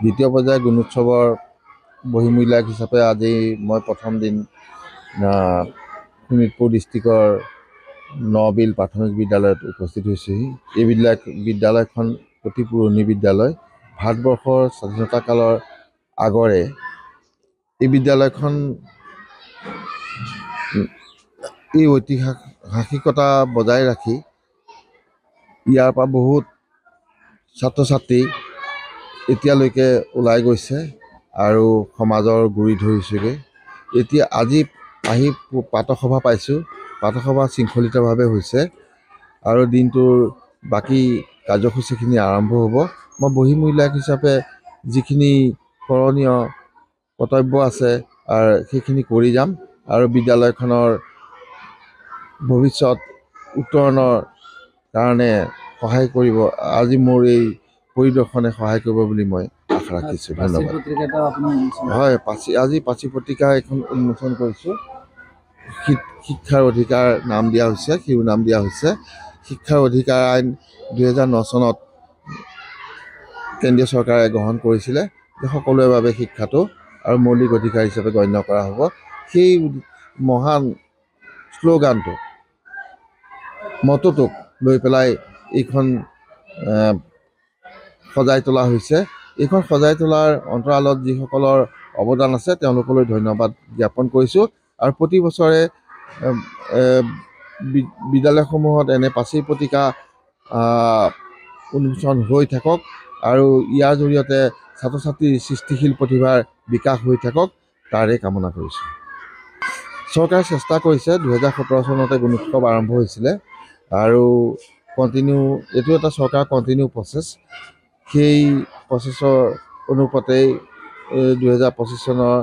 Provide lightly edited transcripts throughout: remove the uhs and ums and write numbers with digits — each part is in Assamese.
দ্বিতীয় পৰ্যায়ৰ গুণোৎসৱৰ বহিমূল্যায়ক হিচাপে আজি মই প্ৰথম দিন শোণিতপুৰ ডিষ্ট্ৰিক্টৰ নবিল প্ৰাথমিক বিদ্যালয়ত উপস্থিত হৈছোহি। এই বিদ্যালয়খন অতি পুৰণি বিদ্যালয়। ভাৰতবৰ্ষৰ স্বাধীনতা কালৰ আগৰে এই বিদ্যালয়খন এই ঐতিহাসিকতা বজাই ৰাখি ইয়াৰ পৰা বহুত ছাত্ৰ ছাত্ৰী এতিয়ালৈকে ওলাই গৈছে আৰু সমাজৰ গুৰি ধৰিছেগৈ। এতিয়া আজি আহি প্ৰাতঃসভা পাইছোঁ। প্ৰাতঃসভা শৃংখলিতভাৱে হৈছে আৰু দিনটোৰ বাকী কাৰ্যসূচীখিনি আৰম্ভ হ'ব। মই বহিমূল্যায়ক হিচাপে যিখিনি কৰণীয় কৰ্তব্য আছে সেইখিনি কৰি যাম আৰু বিদ্যালয়খনৰ ভৱিষ্যত উত্তৰণৰ কাৰণে সহায় কৰিব। আজি মোৰ এই পৰিদৰ্শনে সহায় কৰিব বুলি মই আশা ৰাখিছোঁ। ধন্যবাদ। হয়, আজি পাচি পত্ৰিকা এখন উন্মোচন কৰিছোঁ। শিক্ষাৰ অধিকাৰ নাম দিয়া হৈছে, শিৰোনাম দিয়া হৈছে। শিক্ষাৰ অধিকাৰ আইন 2009 চনত কেন্দ্ৰীয় চৰকাৰে গ্ৰহণ কৰিছিলে যে সকলোৰে বাবে শিক্ষাটো আৰু মৌলিক অধিকাৰ হিচাপে গণ্য কৰা হ'ব। সেই মহান শ্লোগানটো মতটোক লৈ পেলাই এইখন সজাই তোলা হৈছে। এইখন সজাই তোলাৰ অন্তৰালত যিসকলৰ অৱদান আছে তেওঁলোকলৈ ধন্যবাদ জ্ঞাপন কৰিছোঁ। আৰু প্ৰতি বছৰে বিদ্যালয়সমূহত এনে পাচি পত্ৰিকা উন্মোচন হৈ থাকক আৰু ইয়াৰ জৰিয়তে ছাত্ৰ ছাত্ৰীৰ সৃষ্টিশীল প্ৰতিভাৰ বিকাশ হৈ থাকক, তাৰে কামনা কৰিছোঁ। চৰকাৰে চেষ্টা কৰিছে। 2017 চনতে গুণোৎসৱ আৰম্ভ হৈছিলে আৰু এইটো এটা চৰকাৰ কণ্টিনিউ প্ৰচেছ। সেই প্ৰচেছৰ অনুপাতেই 2025 চনৰ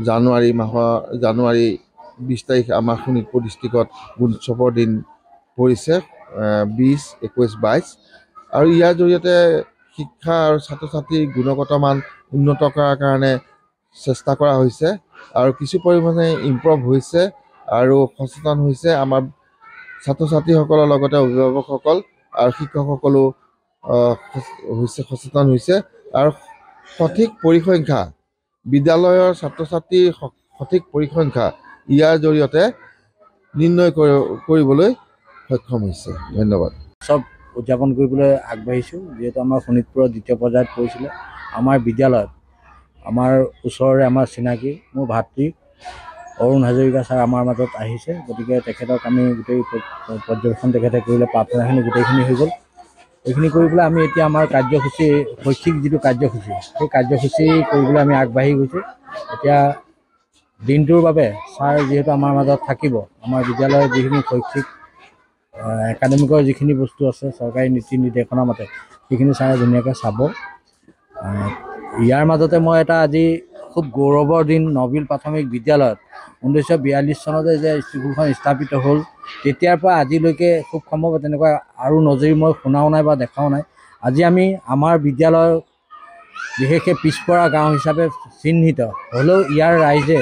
জানুৱাৰী 20 তাৰিখ আমাৰ শোণিতপুৰ ডিষ্ট্ৰিক্টত গুণোৎসৱৰ দিন পৰিছে 20, 21, 22 আৰু ইয়াৰ জৰিয়তে শিক্ষা আৰু ছাত্ৰ ছাত্ৰীৰ গুণগত মান উন্নত কৰাৰ কাৰণে চেষ্টা কৰা হৈছে আৰু কিছু পৰিমাণে ইম্প্ৰুভ হৈছে আৰু সচেতন হৈছে আমাৰ ছাত্ৰ ছাত্ৰীসকলৰ লগতে অভিভাৱকসকল আৰু শিক্ষকসকলো সচেতন হৈছে আৰু সঠিক পৰিসংখ্যা বিদ্যালয়ৰ ছাত্ৰ ছাত্ৰীৰ সঠিক পৰিসংখ্যা ইয়াৰ জৰিয়তে নিৰ্ণয় কৰিবলৈ সক্ষম হৈছে। ধন্যবাদ। চব উদযাপন কৰিবলৈ আগবাঢ়িছোঁ। যিহেতু আমাৰ শোণিতপুৰৰ দ্বিতীয় পৰ্যায়ত পৰিছিলে আমাৰ বিদ্যালয়ত আমাৰ ওচৰৰে আমাৰ চিনাকি মোৰ ভাতৃ অৰুণ হাজৰিকা ছাৰ আমাৰ মাজত আহিছে। গতিকে তেখেতক আমি গোটেই পৰ্যবেক্ষণ তেখেতে কৰিলে, প্ৰাৰ্থনাখিনি গোটেইখিনি হৈ গ'ল। এইখিনি কৰি পেলাই আমি এতিয়া আমাৰ কাৰ্যসূচী শৈক্ষিক যিটো কাৰ্যসূচী সেই কাৰ্যসূচী কৰিবলৈ আমি আগবাঢ়ি গৈছোঁ। এতিয়া দিনটোৰ বাবে ছাৰ যিহেতু আমাৰ মাজত থাকিব, আমাৰ বিদ্যালয়ৰ যিখিনি শৈক্ষিক একাডেমিকৰ যিখিনি বস্তু আছে চৰকাৰী নীতি নিৰ্দেশনা মতে সেইখিনি ছাৰে ধুনীয়াকৈ চাব। ইয়াৰ মাজতে মই এটা আজি খুব গৌৰৱৰ দিন নবিল প্ৰাথমিক বিদ্যালয়ত 1942 চনতে যে স্কুলখন স্থাপিত হ'ল তেতিয়াৰ পৰা আজিলৈকে খুব সম্ভৱ তেনেকুৱা আৰু নজৰি মই শুনাও নাই বা দেখাও নাই। আজি আমি আমাৰ বিদ্যালয় বিশেষকৈ পিছপৰা গাঁও হিচাপে চিহ্নিত হ'লেও ইয়াৰ ৰাইজে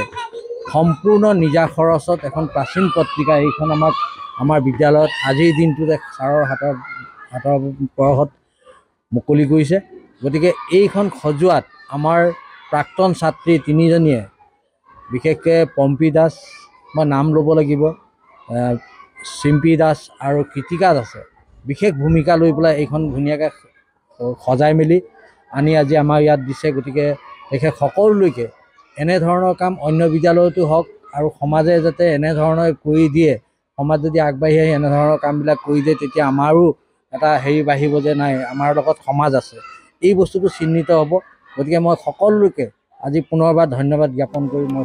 সম্পূৰ্ণ নিজা খৰচত এখন প্ৰাচীন পত্ৰিকা এইখন আমাৰ বিদ্যালয়ত আজিৰ দিনটোতে ছাৰৰ হাতৰ পৰশত মুকলি কৰিছে। গতিকে এইখন সজোৱাত আমাৰ প্ৰাক্তন ছাত্ৰী 3জনীয়ে বিশেষকৈ পম্পী দাস, মই নাম ল'ব লাগিব, চিম্পী দাস আৰু কৃতিকা দাসে বিশেষ ভূমিকা লৈ পেলাই এইখন ধুনীয়াকৈ সজাই মেলি আনি আজি আমাৰ ইয়াত দিছে। গতিকে তেখেত সকলোলৈকে এনেধৰণৰ কাম অন্য বিদ্যালয়তো হওক আৰু সমাজে যাতে এনেধৰণৰ কৰি দিয়ে, সমাজ যদি আগবাঢ়ি আহি এনেধৰণৰ কামবিলাক কৰি দিয়ে তেতিয়া আমাৰো এটা বাঢ়িব যে নাই আমাৰ লগত সমাজ আছে, এই বস্তুটো চিহ্নিত হ'ব। গতিকে মই সকলোকে আজি পুনৰবাৰ ধন্যবাদ জ্ঞাপন কৰি মই